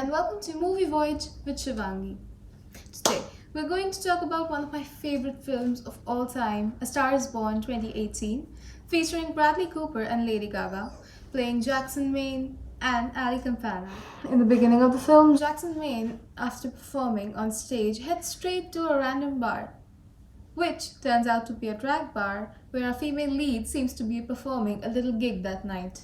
and welcome to Movie Voyage with Shivangi. Today, we're going to talk about one of my favorite films of all time, A Star is Born 2018, featuring Bradley Cooper and Lady Gaga, playing Jackson Maine and Ali Campana. In the beginning of the film, Jackson Maine, after performing on stage, heads straight to a random bar, which turns out to be a drag bar where our female lead seems to be performing a little gig that night.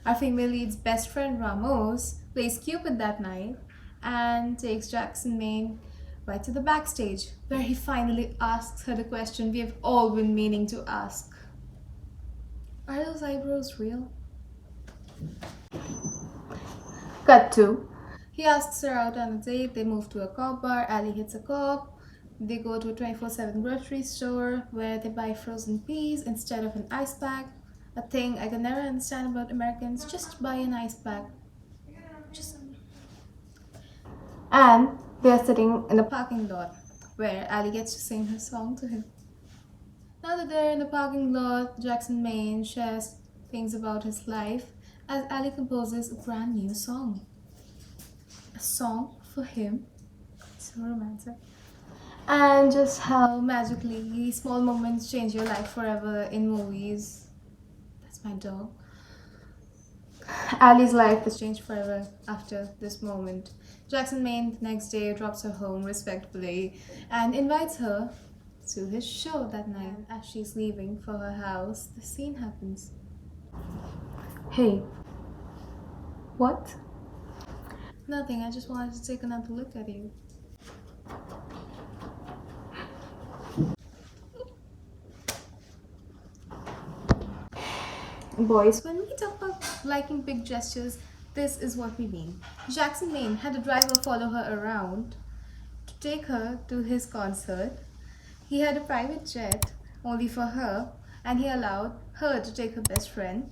Our female lead's best friend Ramos plays Cupid that night and takes Jackson Maine right to the backstage, where he finally asks her the question we have all been meaning to ask. Are those eyebrows real? Cut 2. He asks her out on a date, they move to a cop bar, Ali hits a cop, they go to a 24/7 grocery store where they buy frozen peas instead of an ice pack. A thing I can never understand about Americans, just buy an ice pack. And they're sitting in a parking lot where Ali gets to sing her song to him. Now that they're in the parking lot, Jackson Maine shares things about his life as Ali composes a brand new song. A song for him. So romantic. And just how magically small moments change your life forever in movies. That's my dog. Ali's life has changed forever after this moment. Jackson Maine the next day drops her home respectfully and invites her to his show that night. As she's leaving for her house, the scene happens. Hey. What? Nothing, I just wanted to take another look at you. Boys, when we talk about liking big gestures, this is what we mean. Jackson Maine had a driver follow her around to take her to his concert. He had a private jet only for her, and he allowed her to take her best friend.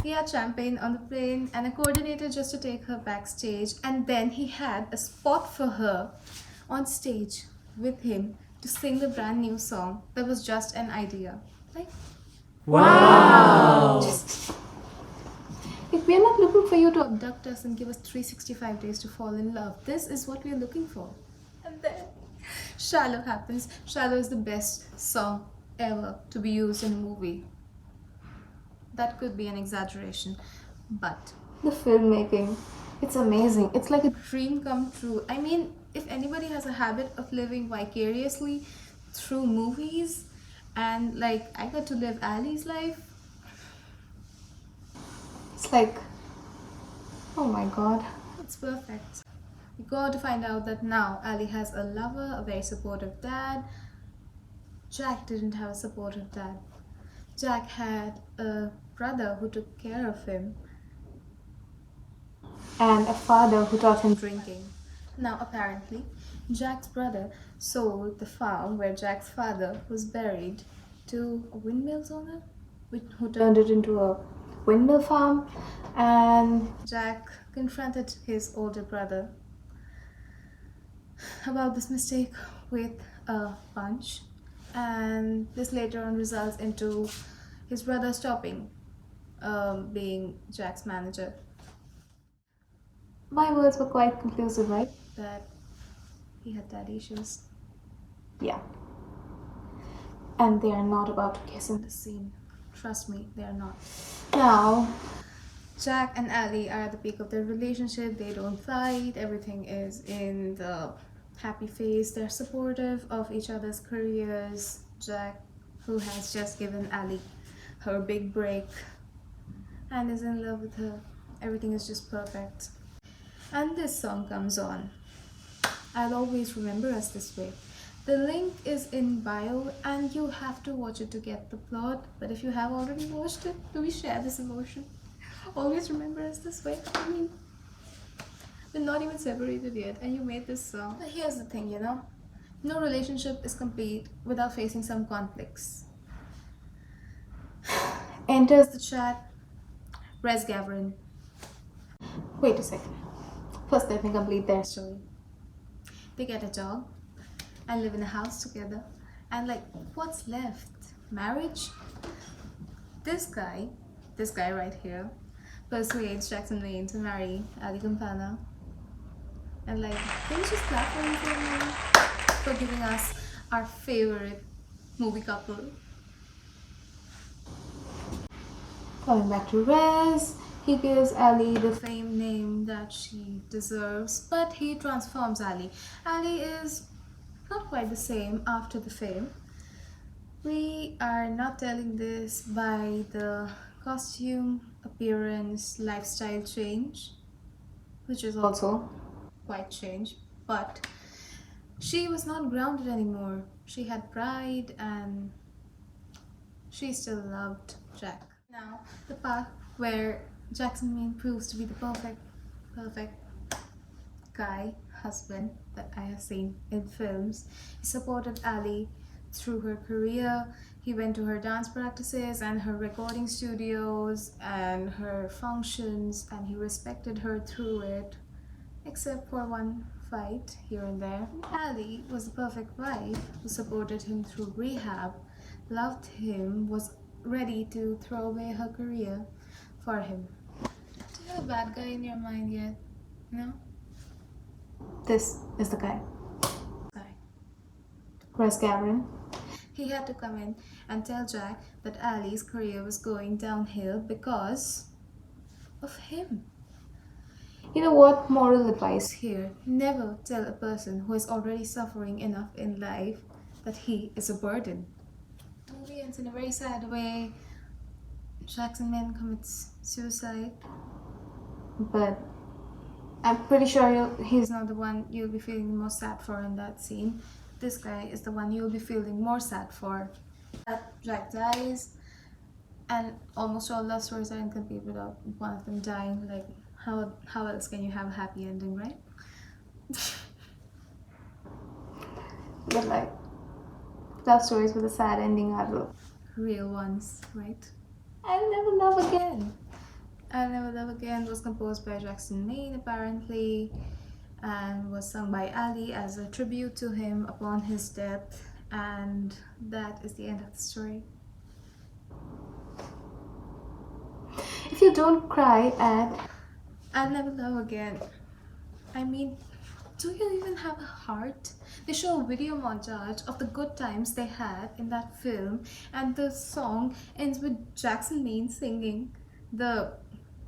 He had champagne on the plane and a coordinator just to take her backstage, and then he had a spot for her on stage with him to sing the brand new song that was just an idea. Like, Wow! if we are not looking for you to abduct us and give us 365 days to fall in love, this is what we are looking for. And then Shallow happens. Shallow is the best song ever to be used in a movie. That could be an exaggeration, but the filmmaking, it's amazing. It's like a dream come true. I mean, if anybody has a habit of living vicariously through movies, and like I got to live Ali's life, it's like, oh my god, it's perfect. We got to find out that now Ali has a lover, a very supportive dad. Jack didn't have a supportive dad. Jack had a brother who took care of him and a father who taught him drinking. Now, apparently, Jack's brother sold the farm where Jack's father was buried to a windmills owner who turned it into a windmill farm, and Jack confronted his older brother about this mistake with a punch, and this later on results into his brother stopping being Jack's manager. My words were quite conclusive, right? That he had dad issues. Yeah. And they are not about to kiss in this scene. Trust me, they are not. Now, Jack and Ali are at the peak of their relationship. They don't fight. Everything is in the happy phase. They're supportive of each other's careers. Jack, who has just given Ali her big break and is in love with her. Everything is just perfect. And this song comes on. I'll always remember us this way. The link is in bio and you have to watch it to get the plot. But if you have already watched it, do we share this emotion? Always remember us this way. I mean, we're not even separated yet and you made this song. But here's the thing, no relationship is complete without facing some conflicts. Enters the chat, Res Gavrin. Wait a second. First, let me complete their story. They get a dog and live in a house together. And like, what's left? Marriage? This guy right here, persuades Jackson Maine to marry Ali Campana. And like, can you just clap for him for a moment for giving us our favorite movie couple? Going back to Rez, he gives Ali the fame name that she deserves, but he transforms Ali. Ali is not quite the same after the fame. We are not telling this by the costume, appearance, lifestyle change, which is also quite change, but she was not grounded anymore. She had pride and she still loved Jack. Now, the part where Jackson Maine proves to be the perfect guy, husband that I have seen in films. He supported Ali through her career. He went to her dance practices and her recording studios and her functions, and he respected her through it, except for one fight here and there. Ali was the perfect wife who supported him through rehab, loved him, was ready to throw away her career for him. Do you have a bad guy in your mind yet? No? This is the guy. Chris Gavin. He had to come in and tell Jack that Ali's career was going downhill because of him. You know what? Moral advice here. Never tell a person who is already suffering enough in life that he is a burden. The movie ends in a very sad way. Jackson Maine commits suicide. But I'm pretty sure he's not the one you'll be feeling the most sad for in that scene. This guy is the one you'll be feeling more sad for. Jack dies, and almost all love stories are incomplete without one of them dying. Like, how else can you have a happy ending, right? But like, love stories with a sad ending are the real ones, right? I'll Never Love Again. I'll Never Love Again was composed by Jackson Maine apparently, and was sung by Ali as a tribute to him upon his death, and that is the end of the story. If you don't cry at I'll Never Love Again, I mean, do you even have a heart? They show a video montage of the good times they had in that film, and the song ends with Jackson Maine singing the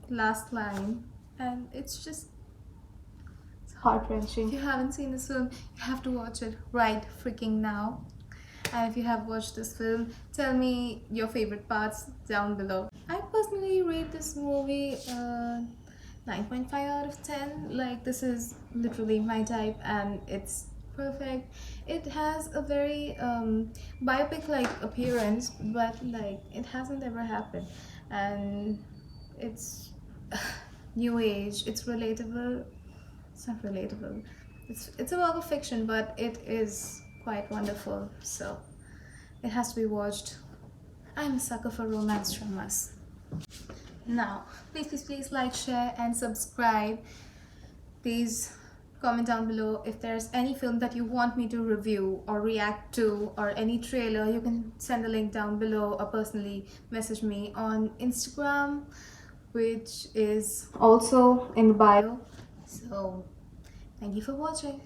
last line, and it's just heart-wrenching. If you haven't seen this film, you have to watch it right freaking now. And if you have watched this film, tell me your favorite parts down below. I personally rate this movie 9.5 out of 10. Like, this is literally my type and it's perfect. It has a very biopic-like appearance, but like, it hasn't ever happened. And it's new age, it's relatable. It's not relatable. It's a work of fiction, but it is quite wonderful. So it has to be watched. I'm a sucker for romance dramas. Now, please like, share, and subscribe. Please comment down below if there's any film that you want me to review or react to, or any trailer. You can send the link down below or personally message me on Instagram, which is also in the bio. So, thank you for watching.